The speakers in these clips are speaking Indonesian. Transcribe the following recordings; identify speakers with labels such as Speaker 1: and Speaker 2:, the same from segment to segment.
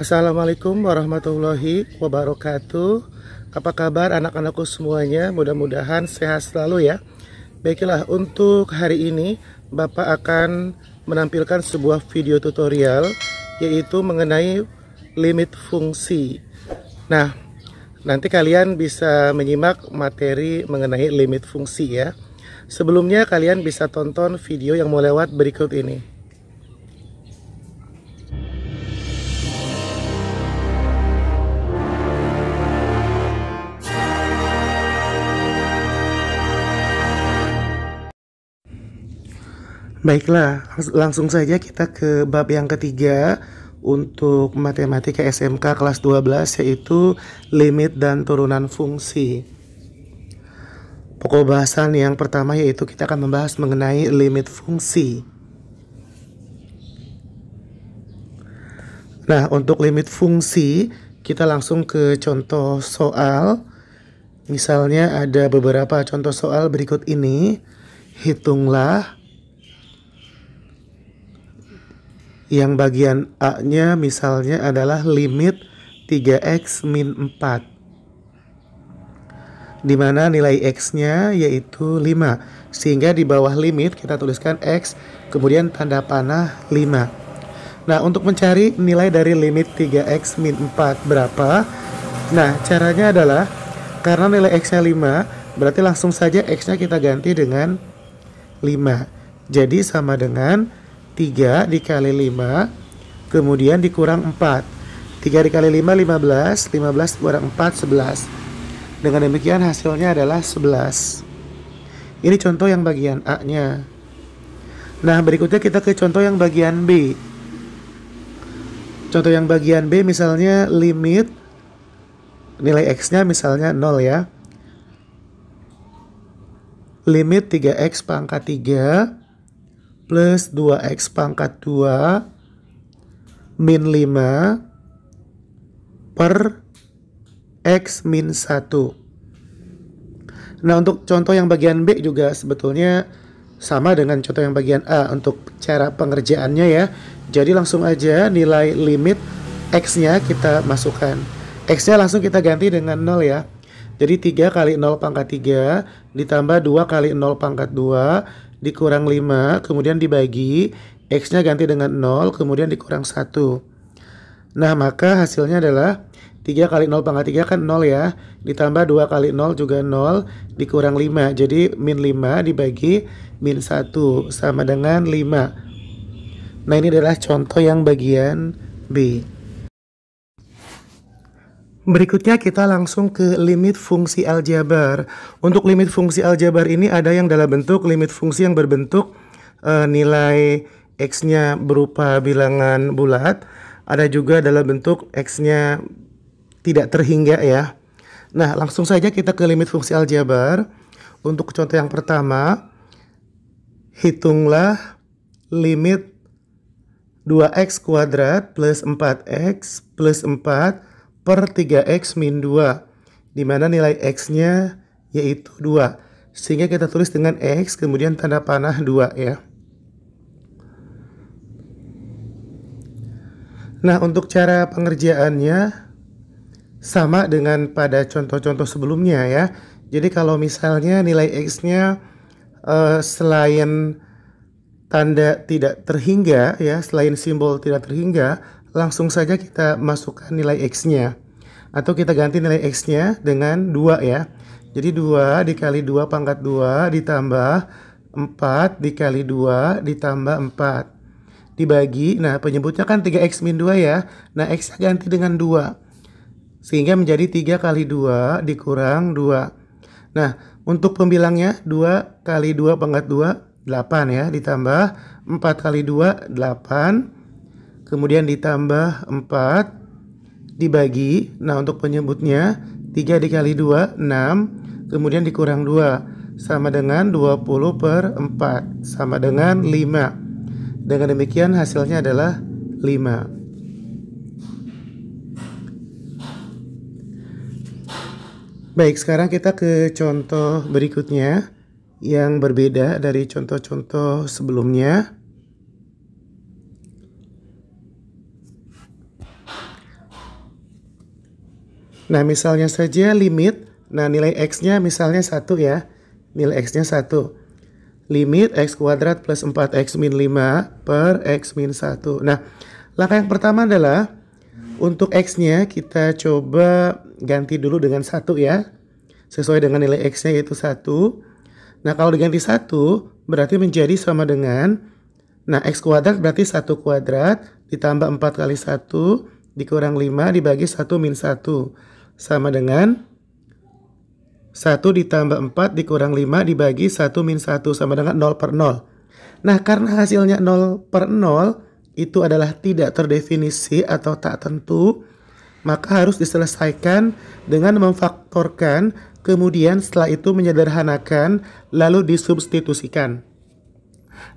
Speaker 1: Assalamualaikum warahmatullahi wabarakatuh. Apa kabar anak-anakku semuanya? Mudah-mudahan sehat selalu ya. Baiklah, untuk hari ini Bapak akan menampilkan sebuah video tutorial, yaitu mengenai limit fungsi. Nah, nanti kalian bisa menyimak materi mengenai limit fungsi ya. Sebelumnya kalian bisa tonton video yang mau lewat berikut ini. Baiklah, langsung saja kita ke bab yang ketiga untuk matematika SMK kelas 12, yaitu limit dan turunan fungsi. Pokok bahasan yang pertama yaitu kita akan membahas mengenai limit fungsi. Nah, untuk limit fungsi kita langsung ke contoh soal. Misalnya ada beberapa contoh soal berikut ini. Hitunglah. Yang bagian A-nya misalnya adalah limit 3x min 4, di mana nilai x-nya yaitu 5. Sehingga di bawah limit kita tuliskan x, kemudian tanda panah 5. Nah, untuk mencari nilai dari limit 3x min 4 berapa? Nah, caranya adalah karena nilai x-nya 5, berarti langsung saja x-nya kita ganti dengan 5. Jadi sama dengan 3 dikali 5, kemudian dikurang 4. 3 dikali 5, 15. 15 dikurang 4, 11. Dengan demikian hasilnya adalah 11. Ini contoh yang bagian A-nya. Nah, berikutnya kita ke contoh yang bagian B. Contoh yang bagian B misalnya limit nilai X-nya misalnya 0 ya. Limit 3x pangkat 3 plus 2x pangkat 2 min 5 per x min 1. Nah, untuk contoh yang bagian B juga sebetulnya sama dengan contoh yang bagian A untuk cara pengerjaannya ya. Jadi langsung aja nilai limit x-nya kita masukkan. X-nya langsung kita ganti dengan 0 ya. Jadi 3 kali 0 pangkat 3 ditambah 2 kali 0 pangkat 2 dikurang 5, kemudian dibagi, x-nya ganti dengan 0, kemudian dikurang 1. Nah, maka hasilnya adalah 3 kali 0 pangkat 3 kan 0 ya, ditambah 2 kali 0 juga 0, dikurang 5. Jadi min 5 dibagi min 1 sama dengan 5. Nah, ini adalah contoh yang bagian B. Berikutnya kita langsung ke limit fungsi aljabar. Untuk limit fungsi aljabar ini ada yang dalam bentuk limit fungsi yang berbentuk nilai x-nya berupa bilangan bulat. Ada juga dalam bentuk x-nya tidak terhingga ya. Nah, langsung saja kita ke limit fungsi aljabar. Untuk contoh yang pertama, hitunglah limit 2x kuadrat plus 4x plus 4 per 3x min 2, di mana nilai x-nya yaitu 2. Sehingga kita tulis dengan x, kemudian tanda panah 2 ya. Nah, untuk cara pengerjaannya sama dengan pada contoh-contoh sebelumnya ya. Jadi kalau misalnya nilai x-nya selain tanda tidak terhingga ya, selain simbol tidak terhingga, langsung saja kita masukkan nilai x-nya. Atau kita ganti nilai x-nya dengan 2 ya. Jadi 2 dikali 2 pangkat 2 ditambah 4 dikali 2 ditambah 4. Dibagi, nah penyebutnya kan 3x min 2 ya. Nah, x-nya ganti dengan 2. Sehingga menjadi 3 kali 2 dikurang 2. Nah, untuk pembilangnya 2 kali 2 pangkat 2, 8 ya. Ditambah 4 kali 2, 8. Kemudian ditambah 4 dibagi. Nah, untuk penyebutnya 3 dikali 2, 6. Kemudian dikurang 2 sama dengan 20 per 4 sama dengan 5. Dengan demikian hasilnya adalah 5. Baik, sekarang kita ke contoh berikutnya yang berbeda dari contoh-contoh sebelumnya. Nah, misalnya saja limit, nah nilai X-nya misalnya 1 ya. Nilai X-nya 1. Limit X kuadrat plus 4X min 5 per X min 1. Nah, langkah yang pertama adalah untuk X-nya kita coba ganti dulu dengan 1 ya. Sesuai dengan nilai X-nya yaitu 1. Nah, kalau diganti 1 berarti menjadi sama dengan, nah X kuadrat berarti 1 kuadrat ditambah 4 kali 1 dikurang 5 dibagi 1 min 1. Sama dengan 1 ditambah 4 dikurang 5 dibagi 1 min 1 sama dengan 0 per 0. Nah, karena hasilnya 0 per 0 itu adalah tidak terdefinisi atau tak tentu, maka harus diselesaikan dengan memfaktorkan, kemudian setelah itu menyederhanakan, lalu disubstitusikan.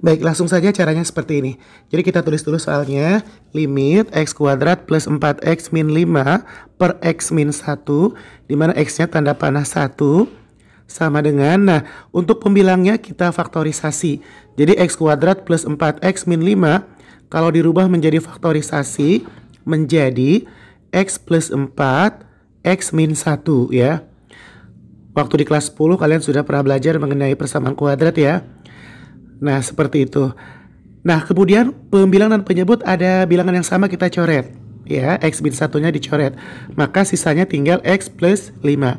Speaker 1: Baik, langsung saja caranya seperti ini. Jadi kita tulis dulu soalnya, limit X kuadrat plus 4X min 5 per X min 1, di mana X-nya tanda panah 1, sama dengan, nah untuk pembilangnya kita faktorisasi. Jadi X kuadrat plus 4X min 5, kalau dirubah menjadi faktorisasi, menjadi X plus 4, X min 1 ya. Waktu di kelas 10 kalian sudah pernah belajar mengenai persamaan kuadrat ya. Nah, seperti itu. Nah, kemudian pembilang dan penyebut ada bilangan yang sama kita coret. Ya, X min 1-nya dicoret. Maka sisanya tinggal X plus 5.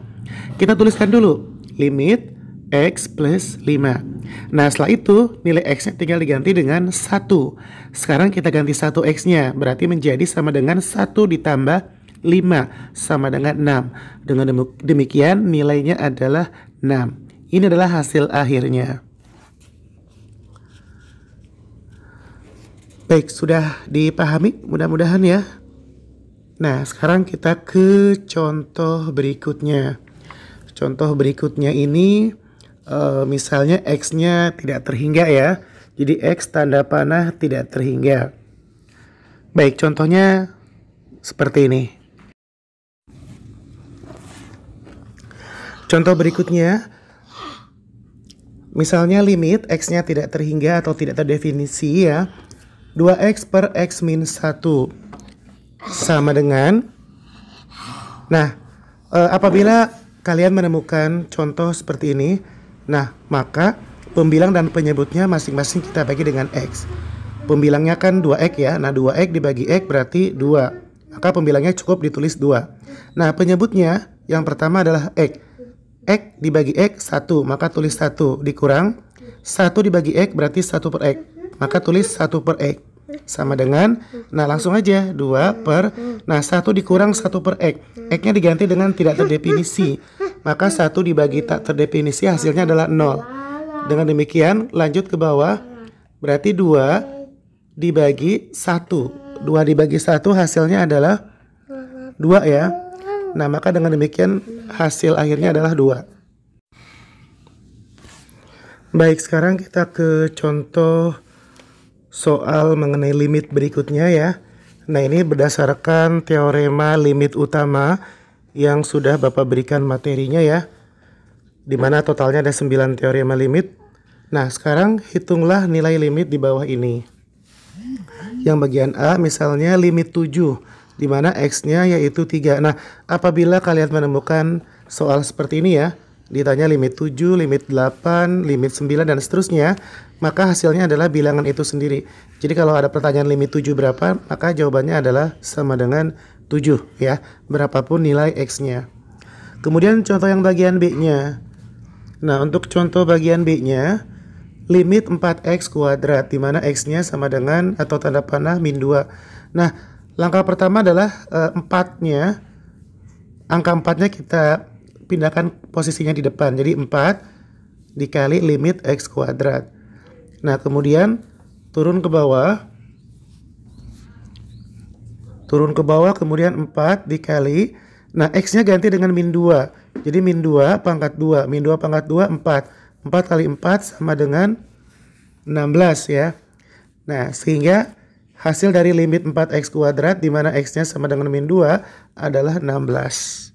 Speaker 1: Kita tuliskan dulu. Limit X plus 5. Nah, setelah itu nilai X-nya tinggal diganti dengan 1. Sekarang kita ganti 1 X-nya. Berarti menjadi sama dengan 1 ditambah 5 sama dengan 6. Dengan demikian nilainya adalah 6. Ini adalah hasil akhirnya. Baik, sudah dipahami mudah-mudahan ya. Nah, sekarang kita ke contoh berikutnya. Contoh berikutnya ini misalnya X-nya tidak terhingga ya. Jadi X tanda panah tidak terhingga. Baik, contohnya seperti ini. Contoh berikutnya, misalnya limit X-nya tidak terhingga atau tidak terdefinisi ya. 2X per X min 1 sama dengan, nah apabila kalian menemukan contoh seperti ini, nah maka pembilang dan penyebutnya masing-masing kita bagi dengan X. Pembilangnya kan 2X ya, nah 2X dibagi X berarti 2, maka pembilangnya cukup ditulis 2. Nah, penyebutnya yang pertama adalah X. X dibagi X 1, maka tulis 1 dikurang 1 dibagi X berarti 1 per X, maka tulis 1 per X sama dengan, nah langsung aja 2 per, nah 1 dikurang 1 per X, X-nya diganti dengan tidak terdefinisi, maka 1 dibagi tak terdefinisi hasilnya adalah 0. Dengan demikian lanjut ke bawah, berarti 2 dibagi 1, 2 dibagi 1 hasilnya adalah 2 ya. Nah, maka dengan demikian hasil akhirnya adalah 2. Baik, sekarang kita ke contoh soal mengenai limit berikutnya ya. Nah, ini berdasarkan teorema limit utama yang sudah Bapak berikan materinya ya. Dimana totalnya ada 9 teorema limit. Nah, sekarang hitunglah nilai limit di bawah ini. Yang bagian A misalnya limit 7, di mana X-nya yaitu 3. Nah, apabila kalian menemukan soal seperti ini ya, ditanya limit 7, limit 8, limit 9, dan seterusnya, maka hasilnya adalah bilangan itu sendiri. Jadi kalau ada pertanyaan limit 7 berapa, maka jawabannya adalah sama dengan 7 ya, berapapun nilai X-nya. Kemudian contoh yang bagian B-nya. Nah, untuk contoh bagian B-nya, limit 4X kuadrat, di mana X-nya sama dengan atau tanda panah min 2. Nah, langkah pertama adalah 4-nya, angka 4-nya kita pindahkan posisinya di depan. Jadi 4 dikali limit X kuadrat. Nah, kemudian turun ke bawah, kemudian 4 dikali, nah X-nya ganti dengan min 2. Jadi min 2 pangkat 2, min 2 pangkat 2, 4. 4 kali 4 sama dengan 16 ya. Nah, sehingga hasil dari limit 4X kuadrat di mana X-nya sama dengan min 2 adalah 16.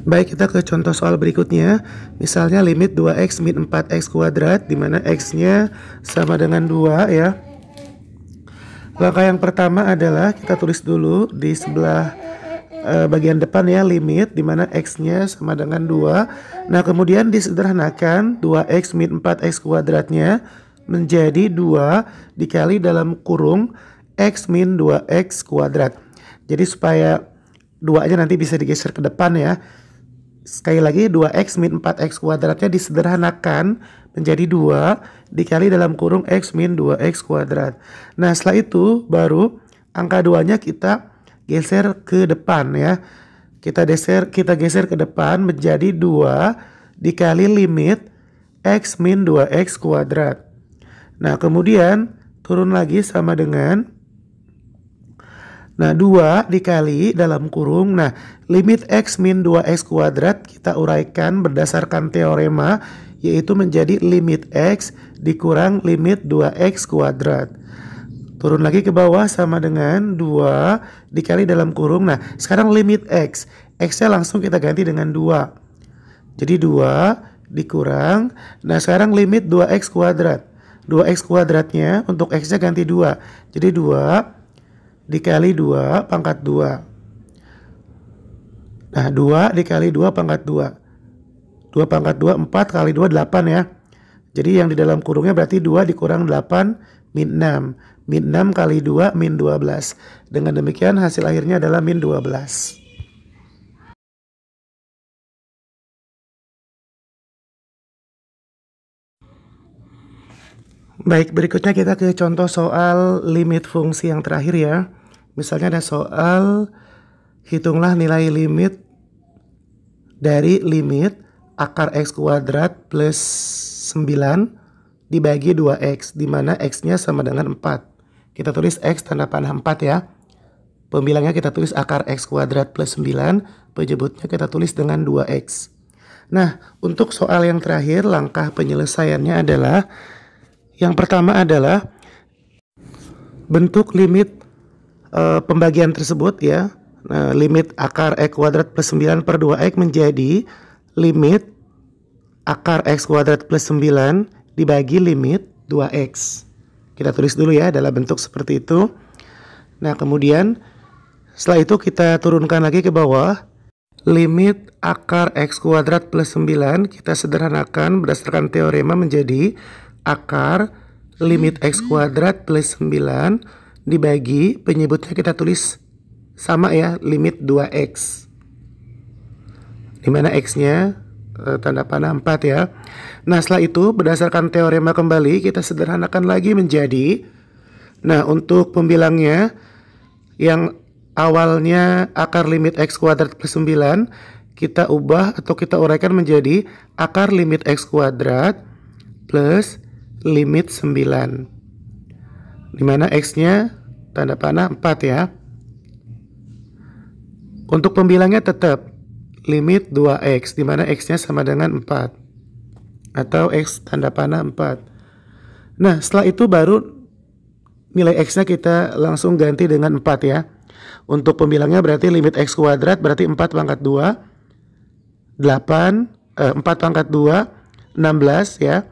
Speaker 1: Baik, kita ke contoh soal berikutnya. Misalnya limit 2x min 4x kuadrat, di mana x-nya sama dengan 2 ya. Langkah yang pertama adalah kita tulis dulu di sebelah bagian depan ya, limit di mana x-nya sama dengan 2. Nah, kemudian disederhanakan 2x min 4x kuadratnya menjadi 2 dikali dalam kurung x min 2x kuadrat. Jadi supaya 2-nya nanti bisa digeser ke depan ya. Sekali lagi 2x min 4x kuadratnya disederhanakan menjadi 2 dikali dalam kurung x min 2x kuadrat. Nah, setelah itu baru angka 2-nya kita geser ke depan ya. Kita geser ke depan menjadi 2 dikali limit x min 2x kuadrat. Nah, kemudian turun lagi sama dengan 2 dikali dalam kurung. Nah, limit x min 2x kuadrat kita uraikan berdasarkan teorema, yaitu menjadi limit x dikurang limit 2x kuadrat. Turun lagi ke bawah sama dengan 2 dikali dalam kurung. Nah, sekarang limit x. X-nya langsung kita ganti dengan 2. Jadi 2 dikurang. Nah, sekarang limit 2x kuadrat. 2x kuadratnya untuk x-nya ganti 2. Jadi 2 dikali 2 pangkat 2. Nah, 2 dikali 2 pangkat 2. 2 pangkat 2, 4 kali 2, 8 ya. Jadi yang di dalam kurungnya berarti 2 dikurang 8 min 6. Min 6 kali 2 min 12. Dengan demikian hasil akhirnya adalah min 12. Baik, berikutnya kita ke contoh soal limit fungsi yang terakhir ya. Misalnya ada soal, hitunglah nilai limit dari limit akar x kuadrat plus 9 dibagi 2x, di mana x-nya sama dengan 4. Kita tulis x tanda panah 4 ya. Pembilangnya kita tulis akar x kuadrat plus 9, penyebutnya kita tulis dengan 2x. Nah, untuk soal yang terakhir, langkah penyelesaiannya adalah yang pertama adalah bentuk limit pembagian tersebut ya. Nah, limit akar x kuadrat plus 9 per 2x menjadi limit akar x kuadrat plus 9 dibagi limit 2x. Kita tulis dulu ya dalam bentuk seperti itu. Nah, kemudian setelah itu kita turunkan lagi ke bawah. Limit akar x kuadrat plus 9 kita sederhanakan berdasarkan teorema menjadi akar limit x kuadrat plus 9 dibagi penyebutnya kita tulis sama ya, limit 2x, dimana x-nya tanda panah 4 ya. Nah, setelah itu berdasarkan teorema kembali kita sederhanakan lagi menjadi, nah untuk pembilangnya yang awalnya akar limit x kuadrat plus 9 kita ubah atau kita uraikan menjadi akar limit x kuadrat plus limit 9, dimana x-nya tanda panah 4 ya. Untuk pembilangnya tetap limit 2x, dimana x-nya sama dengan 4 atau x tanda panah 4. Nah, setelah itu baru nilai x-nya kita langsung ganti dengan 4 ya. Untuk pembilangnya berarti limit x kuadrat berarti 4 pangkat 2 4 pangkat 2 16 ya.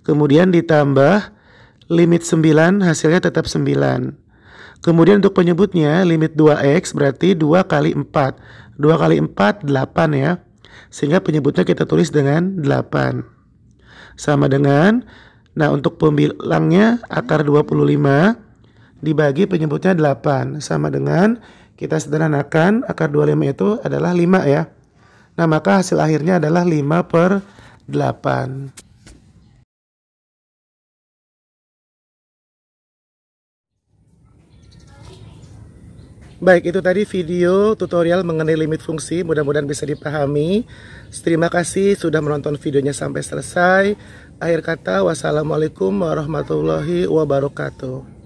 Speaker 1: Kemudian ditambah limit 9, hasilnya tetap 9. Kemudian untuk penyebutnya limit 2x berarti 2 kali 4. 2 kali 4 8 ya. Sehingga penyebutnya kita tulis dengan 8. Sama dengan, nah untuk pembilangnya akar 25 dibagi penyebutnya 8. Sama dengan kita sederhanakan akar 25 itu adalah 5 ya. Nah, maka hasil akhirnya adalah 5/8. Baik, itu tadi video tutorial mengenai limit fungsi, mudah-mudahan bisa dipahami. Terima kasih sudah menonton videonya sampai selesai. Akhir kata, wassalamualaikum warahmatullahi wabarakatuh.